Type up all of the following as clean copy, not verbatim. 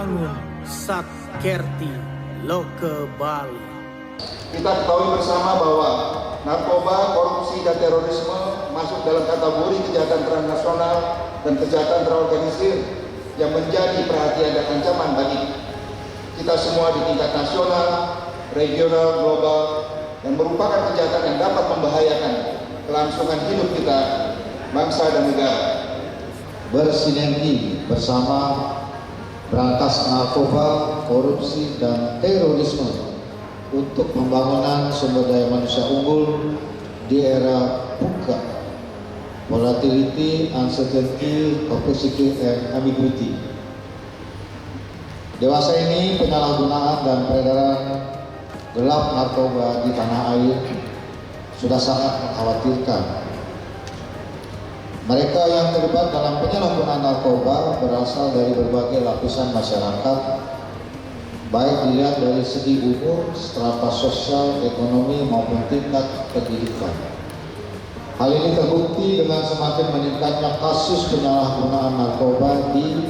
Nangun Satkerti Loke Bali. Kita ketahui bersama bahwa narkoba, korupsi, dan terorisme masuk dalam kategori kejahatan transnasional dan kejahatan terorganisir yang menjadi perhatian dan ancaman bagi kita semua di tingkat nasional, regional, global, dan merupakan kejahatan yang dapat membahayakan kelangsungan hidup kita, bangsa dan negara. Bersinergi bersama berantas narkoba, korupsi, dan terorisme untuk pembangunan sumber daya manusia unggul di era VUCA, volatility, uncertainty, complexity, and ambiguity. Dewasa ini penyalahgunaan dan peredaran gelap narkoba di tanah air sudah sangat mengkhawatirkan. Mereka yang terlibat dalam penyalahgunaan narkoba berasal dari berbagai lapisan masyarakat, baik dilihat dari segi umur, strata sosial, ekonomi, maupun tingkat pendidikan. Hal ini terbukti dengan semakin meningkatnya kasus penyalahgunaan narkoba di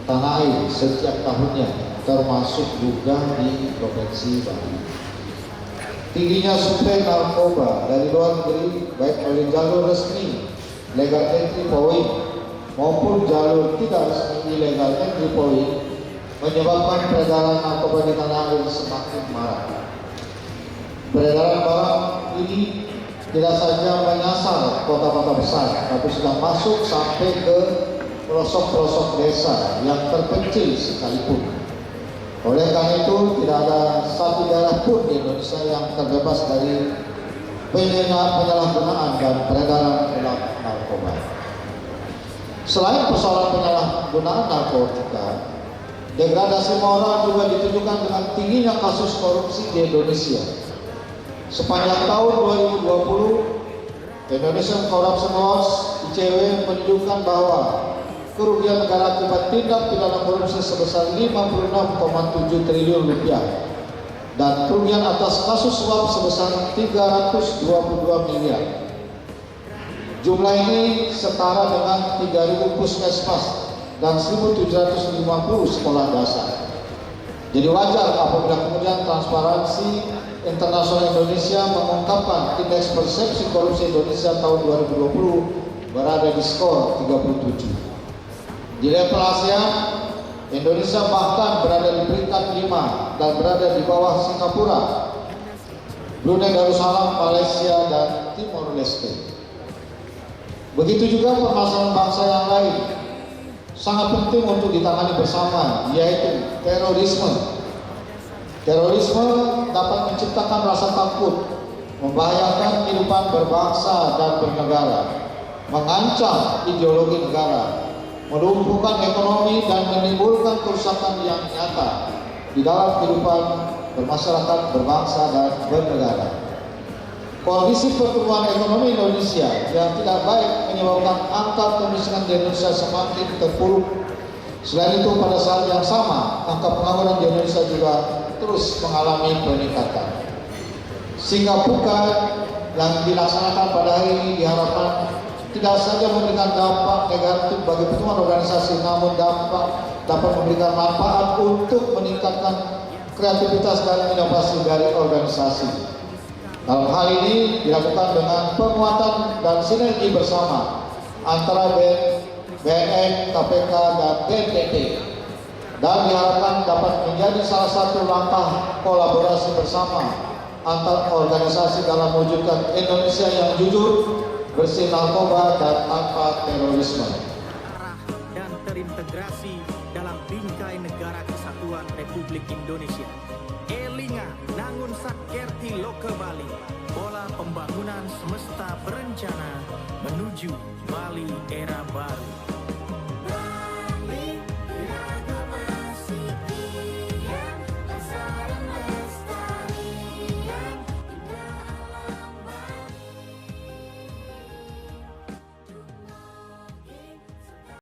tanah air setiap tahunnya, termasuk juga di Provinsi Bali. Tingginya suplai narkoba dari luar negeri, baik melalui jalur resmi legal entry point maupun jalur tidak resmi illegal entry point, menyebabkan peredaran narkoba di tanah air semakin marak. Peredaran barang ini tidak saja menyasar kota-kota besar, tapi sudah masuk sampai ke pelosok-pelosok desa yang terpencil sekalipun. Oleh karena itu, tidak ada satu daerah pun di Indonesia yang terbebas dari penyalahgunaan dan peredaran gelap narkoba. Selain persoalan penyalahgunaan narkotika, degradasi moral juga ditunjukkan dengan tingginya kasus korupsi di Indonesia. Sepanjang tahun 2020, Indonesian Corruption Watch (ICW) menunjukkan bahwa kerugian negara akibat tindak pidana korupsi sebesar 56,7 triliun rupiah dan kerugian atas kasus suap sebesar 322 miliar. Jumlah ini setara dengan 3.000 puskesmas dan 1.750 sekolah dasar. Jadi wajar apabila kemudian Transparansi Internasional Indonesia mengungkapkan indeks persepsi korupsi Indonesia tahun 2020 berada di skor 37. Di level Asia, Indonesia bahkan berada di peringkat 5 dan berada di bawah Singapura, Brunei Darussalam, Malaysia, dan Timor Leste. Begitu juga permasalahan bangsa yang lain sangat penting untuk ditangani bersama, yaitu terorisme. Terorisme dapat menciptakan rasa takut, membahayakan kehidupan berbangsa dan bernegara, mengancam ideologi negara, melumpuhkan ekonomi, dan menimbulkan kerusakan yang nyata di dalam kehidupan bermasyarakat, berbangsa, dan bernegara. Kondisi pertumbuhan ekonomi Indonesia yang tidak baik menyebabkan angka kemiskinan di Indonesia semakin terpuruk. Selain itu, pada saat yang sama, angka pengangguran di Indonesia juga terus mengalami peningkatan. Sehingga VUCA yang dilaksanakan pada hari ini diharapkan tidak saja memberikan dampak negatif bagi pertumbuhan organisasi, namun dapat memberikan manfaat untuk meningkatkan kreativitas dan inovasi dari organisasi. Dalam hal ini dilakukan dengan penguatan dan sinergi bersama antara BNN, KPK, dan BNPB, dan diharapkan dapat menjadi salah satu langkah kolaborasi bersama antar organisasi dalam mewujudkan Indonesia yang jujur, bersih narkoba, dan tanpa terorisme, Dan terintegrasi dalam bingkai negara kesatuan Republik Indonesia. Elinga Nangun Satkerti Loke Bali, bola pembangunan semesta berencana menuju Bali era baru.